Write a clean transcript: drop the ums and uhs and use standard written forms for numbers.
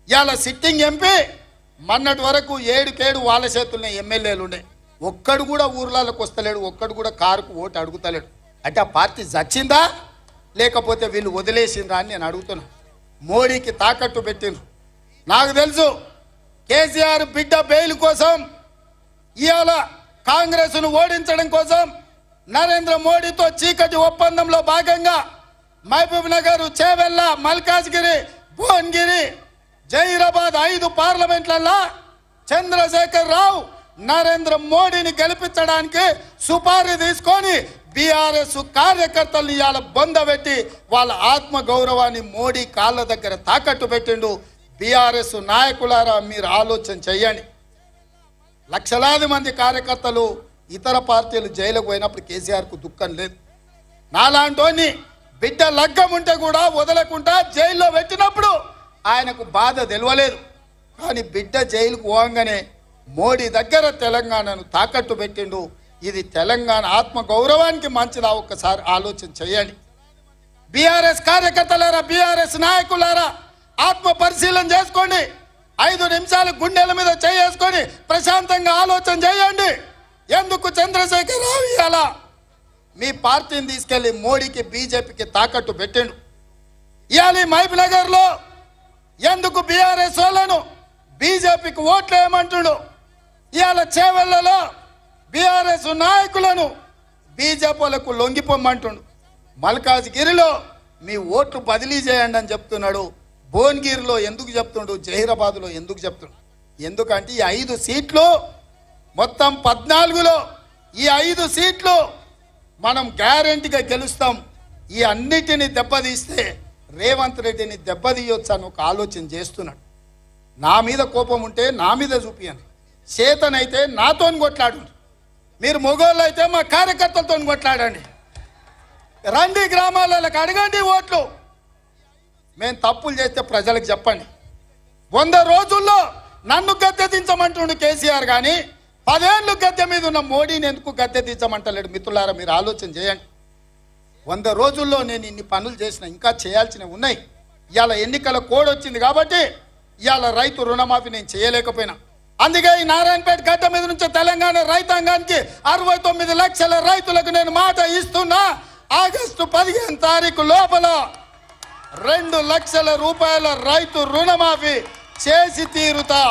ఇవాళ sitting MP మొన్నటి వరకు 7 వాళ్ళ చేతుల్లో ఎమ్మెల్యేలు ఉండే, ఒక్కడు కూడా ఊర్లలోకి వస్తలేడు, ఒక్కడు కూడా కారుకు ఓటు అడుగుతలేడు. అంటే ఆ పార్టీ చచ్చిందా లేకపోతే వీళ్ళు వదిలేసిండ్రా అని నేను అడుగుతున్నా. మోడీకి తాకట్టు పెట్టిండ్రు. నాకు తెలుసు కేసీఆర్ బిడ్డ బెయిల్ కోసం ఇవాళ కాంగ్రెస్ను ఓడించడం కోసం నరేంద్ర మోడీతో చీకటి ఒప్పందంలో భాగంగా మహబూబ్ నగర్, చేవెళ్ళ, మల్కాజ్గిరి, భువనగిరి, జహీరాబాద్ 5 పార్లమెంట్లలో చంద్రశేఖర్ రావు నరేంద్ర మోడీని గెలిపించడానికి సుపారీ తీసుకొని బీఆర్ఎస్ కార్యకర్తలను ఇవాళ బొందబెట్టి వాళ్ళ ఆత్మ గౌరవాన్ని మోడీ కాళ్ళ దగ్గర తాకట్టు పెట్టిండు. బీఆర్ఎస్ నాయకులారా మీరు ఆలోచన చెయ్యండి. లక్షలాది మంది కార్యకర్తలు ఇతర పార్టీలు జైలుకు పోయినప్పుడు కేసీఆర్కు దుఃఖం లేదు. నాలాంటోని బిడ్డ లగ్గం ఉంటే కూడా వదలకుండా జైల్లో పెట్టినప్పుడు ఆయనకు బాధ తెలియలేదు. కానీ బిడ్డ జైలుకు పోగానే మోడీ దగ్గర తెలంగాణను తాకట్టు పెట్టిండు. ఇది తెలంగాణ ఆత్మ గౌరవానికి మంచిదా? ఒక్కసారి ఆలోచన చేయండి. బీఆర్ఎస్ కార్యకర్తలారా, బీఆర్ఎస్ నాయకులారా, ఆత్మ పరిశీలన చేసుకోండి. 5 నిమిషాలు గుండెల మీద చేసుకొని ప్రశాంతంగా ఆలోచన చేయండి. ఎందుకు చంద్రశేఖర్ రావు ఇవాళ మీ పార్టీని తీసుకెళ్లి మోడీకి, బీజేపీకి తాకట్టు పెట్టిండు? ఇవాళ మహబూబ్ నగర్లో ఎందుకు బీఆర్ఎస్ వాళ్ళను బీజేపీకి ఓట్లు వేయమంటుడు? ఇవాళ చేవెళ్లలో బీఆర్ఎస్ నాయకులను బీజేపీలకు లొంగిపోమంటుండు. మల్కాజ్గిరిలో మీ ఓట్లు బదిలీ చేయండి అని చెప్తున్నాడు. భువనగిరిలో ఎందుకు చెప్తుండు? జహీరాబాద్లో ఎందుకు చెప్తుండు? ఎందుకంటే ఈ 5 సీట్లు మొత్తం 14లో ఈ 5 సీట్లు మనం గ్యారెంటీగా గెలుస్తాం. ఈ అన్నిటిని దెబ్బతీస్తే రేవంత్ రెడ్డిని దెబ్బతీయొచ్చు అని ఒక ఆలోచన చేస్తున్నాడు. నా మీద కోపం ఉంటే నా మీద చూపియండి, చేతనైతే నాతో కొట్లాడు. మీరు మొగోళ్ళు అయితే మా కార్యకర్తలతో కొట్లాడండి. రండి గ్రామాలకు అడగండి ఓట్లు. మేము తప్పులు చేస్తే ప్రజలకు చెప్పండి. 100 రోజుల్లో నన్ను గద్దె దించమంటుండు కేసీఆర్, కానీ 10 ఏళ్ళు గద్దె మీద ఉన్న మోడీని ఎందుకు గద్దె దించమంటలేడు? మిత్రులారా మీరు ఆలోచన చేయండి. 100 రోజుల్లో నేను ఇన్ని పనులు చేసిన, ఇంకా చేయాల్సినవి ఉన్నాయి. ఇవాళ ఎన్నికల కోడ్ వచ్చింది కాబట్టి ఇవాళ రైతు రుణమాఫీ నేను చేయలేకపోయినా. అందుకే ఈ నారాయణపేట గడ్డ మీద నుంచి తెలంగాణ రైతాంగానికి 69 లక్షల రైతులకు నేను మాట ఇస్తున్నా. ఆగస్టు 15 తారీఖు లోపల 2 లక్షల రూపాయల రైతు రుణమాఫీ చేసి తీరుతా.